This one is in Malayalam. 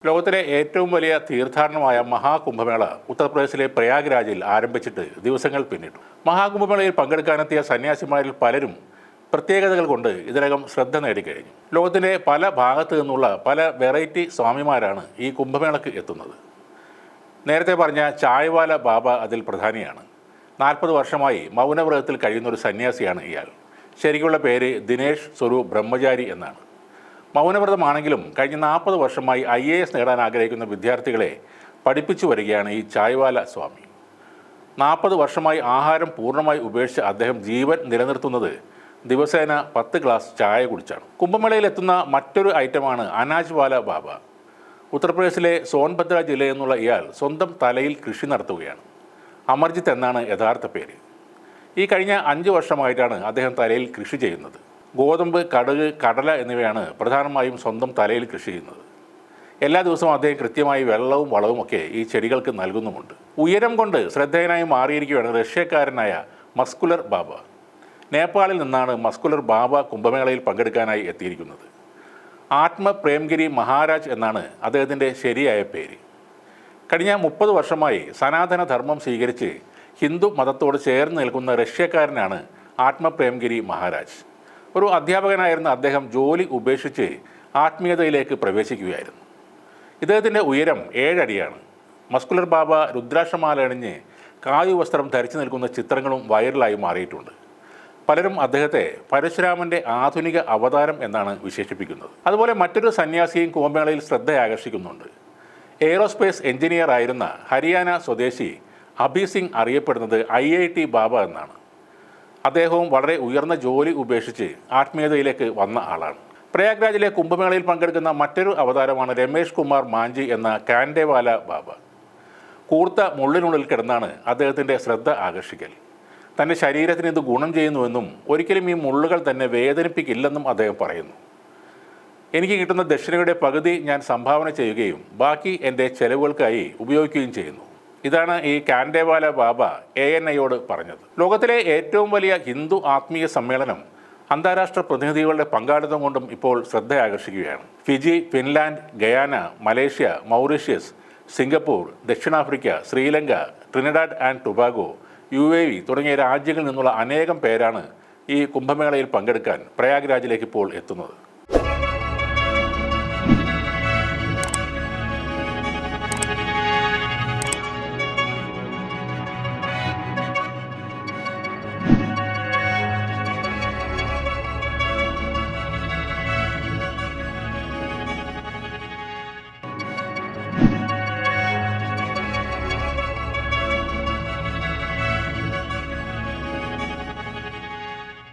ലോകത്തിലെ ഏറ്റവും വലിയ തീർത്ഥാടനമായ മഹാകുംഭമേള ഉത്തർപ്രദേശിലെ പ്രയാഗ്രാജിൽ ആരംഭിച്ചിട്ട് ദിവസങ്ങൾ പിന്നിട്ടു. മഹാകുംഭമേളയിൽ പങ്കെടുക്കാനെത്തിയ സന്യാസിമാരിൽ പലരും പ്രത്യേകതകൾ കൊണ്ട് ഇതിനകം ശ്രദ്ധ നേടിക്കഴിഞ്ഞു. ലോകത്തിൻ്റെ പല ഭാഗത്തു നിന്നുള്ള പല വെറൈറ്റി സ്വാമിമാരാണ് ഈ കുംഭമേളയ്ക്ക് എത്തുന്നത്. നേരത്തെ പറഞ്ഞ ചായ്വാല ബാബ അതിൽ പ്രധാനിയാണ്. 40 വർഷമായി മൗനവ്രതത്തിൽ കഴിയുന്ന ഒരു സന്യാസിയാണ് ഇയാൾ. ശരിക്കുള്ള പേര് ദിനേഷ് സ്വരൂപ് ബ്രഹ്മചാരി എന്നാണ്. മൗനവ്രതമാണെങ്കിലും കഴിഞ്ഞ 40 വർഷമായി IAS നേടാൻ ആഗ്രഹിക്കുന്ന വിദ്യാർത്ഥികളെ പഠിപ്പിച്ചു വരികയാണ് ഈ ചായ്വാല സ്വാമി. 40 വർഷമായി ആഹാരം പൂർണ്ണമായി ഉപേക്ഷിച്ച് അദ്ദേഹം ജീവൻ നിലനിർത്തുന്നത് ദിവസേന 10 ഗ്ലാസ് ചായ കുടിച്ചാണ്. കുംഭമേളയിൽ എത്തുന്ന മറ്റൊരു ഐറ്റമാണ് അനാജ് വാല ബാബ. ഉത്തർപ്രദേശിലെ സോൻഭദ്ര ജില്ലയിൽ നിന്നുള്ള ഇയാൾ സ്വന്തം തലയിൽ കൃഷി നടത്തുകയാണ്. അമർജിത്ത് എന്നാണ് യഥാർത്ഥ പേര്. ഈ കഴിഞ്ഞ 5 വർഷമായിട്ടാണ് അദ്ദേഹം തലയിൽ കൃഷി ചെയ്യുന്നത്. ഗോതമ്പ്, കടുക്, കടല എന്നിവയാണ് പ്രധാനമായും സ്വന്തം തലയിൽ കൃഷി ചെയ്യുന്നത്. എല്ലാ ദിവസവും അദ്ദേഹം കൃത്യമായി വെള്ളവും വളവുമൊക്കെ ഈ ചെടികൾക്ക് നൽകുന്നുമുണ്ട്. ഉയരം കൊണ്ട് ശ്രദ്ധേയനായി മാറിയിരിക്കുകയാണ് റഷ്യക്കാരനായ മസ്കുലർ ബാബ. നേപ്പാളിൽ നിന്നാണ് മസ്കുലർ ബാബ കുംഭമേളയിൽ പങ്കെടുക്കാനായി എത്തിയിരിക്കുന്നത്. ആത്മ പ്രേംഗിരി മഹാരാജ് എന്നാണ് അദ്ദേഹത്തിൻ്റെ ശരിയായ പേര്. കഴിഞ്ഞ 30 വർഷമായി സനാതന ധർമ്മം സ്വീകരിച്ച് ഹിന്ദു മതത്തോട് ചേർന്ന് നിൽക്കുന്ന റഷ്യക്കാരനാണ് ആത്മ പ്രേംഗിരി മഹാരാജ്. ഒരു അധ്യാപകനായിരുന്ന അദ്ദേഹം ജോലി ഉപേക്ഷിച്ച് ആത്മീയതയിലേക്ക് പ്രവേശിക്കുകയായിരുന്നു. ഇദ്ദേഹത്തിൻ്റെ ഉയരം 7 അടിയാണ്. മസ്കുലർ ബാബ രുദ്രാക്ഷമാല അണിഞ്ഞ് കായു വസ്ത്രം ധരിച്ചു നിൽക്കുന്ന ചിത്രങ്ങളും വൈറലായി മാറിയിട്ടുണ്ട്. പലരും അദ്ദേഹത്തെ പരശുരാമൻ്റെ ആധുനിക അവതാരം എന്നാണ് വിശേഷിപ്പിക്കുന്നത്. അതുപോലെ മറ്റൊരു സന്യാസിയും കുംഭമേളയിൽ ശ്രദ്ധ ആകർഷിക്കുന്നുണ്ട്. എയ്റോസ്പേസ് എഞ്ചിനീയർ ആയിരുന്ന ഹരിയാന സ്വദേശി അഭി സിംഗ് അറിയപ്പെടുന്നത് IIT ബാബ എന്നാണ്. അദ്ദേഹവും വളരെ ഉയർന്ന ജോലി ഉപേക്ഷിച്ച് ആത്മീയതയിലേക്ക് വന്ന ആളാണ്. പ്രയാഗ്രാജിലെ കുംഭമേളയിൽ പങ്കെടുക്കുന്ന മറ്റൊരു അവതാരമാണ് രമേഷ് കുമാർ മാഞ്ചി എന്ന കാൻഡേവാല ബാബ. കൂർത്ത മുള്ളിനുള്ളിൽ കിടന്നാണ് അദ്ദേഹത്തിൻ്റെ ശ്രദ്ധ ആകർഷിക്കൽ. തൻ്റെ ശരീരത്തിന് ഇത് ഗുണം ചെയ്യുന്നുവെന്നും ഒരിക്കലും ഈ മുള്ളുകൾ തന്നെ വേദനിപ്പിക്കില്ലെന്നും അദ്ദേഹം പറയുന്നു. എനിക്ക് കിട്ടുന്ന ദക്ഷിണയുടെ പകുതി ഞാൻ സംഭാവന ചെയ്യുകയും ബാക്കി എൻ്റെ ചെലവുകൾക്കായി ഉപയോഗിക്കുകയും ചെയ്യുന്നു. ഇതാണ് ഈ കാൻഡേവാല ബാബ ANIയോട് പറഞ്ഞത്. ലോകത്തിലെ ഏറ്റവും വലിയ ഹിന്ദു ആത്മീയ സമ്മേളനം അന്താരാഷ്ട്ര പ്രതിനിധികളുടെ പങ്കാളിത്തം കൊണ്ടും ഇപ്പോൾ ശ്രദ്ധ ആകർഷിക്കുകയാണ്. Fiji, Finland, Guyana, Malaysia, Mauritius, Singapore, ദക്ഷിണാഫ്രിക്ക, Sri Lanka, Trinidad and Tobago, UAE തുടങ്ങിയ രാജ്യങ്ങളിൽ നിന്നുള്ള അനേകം പേരാണ് ഈ കുംഭമേളയിൽ പങ്കെടുക്കാൻ പ്രയാഗ്രാജിലേക്ക് ഇപ്പോൾ എത്തുന്നത്.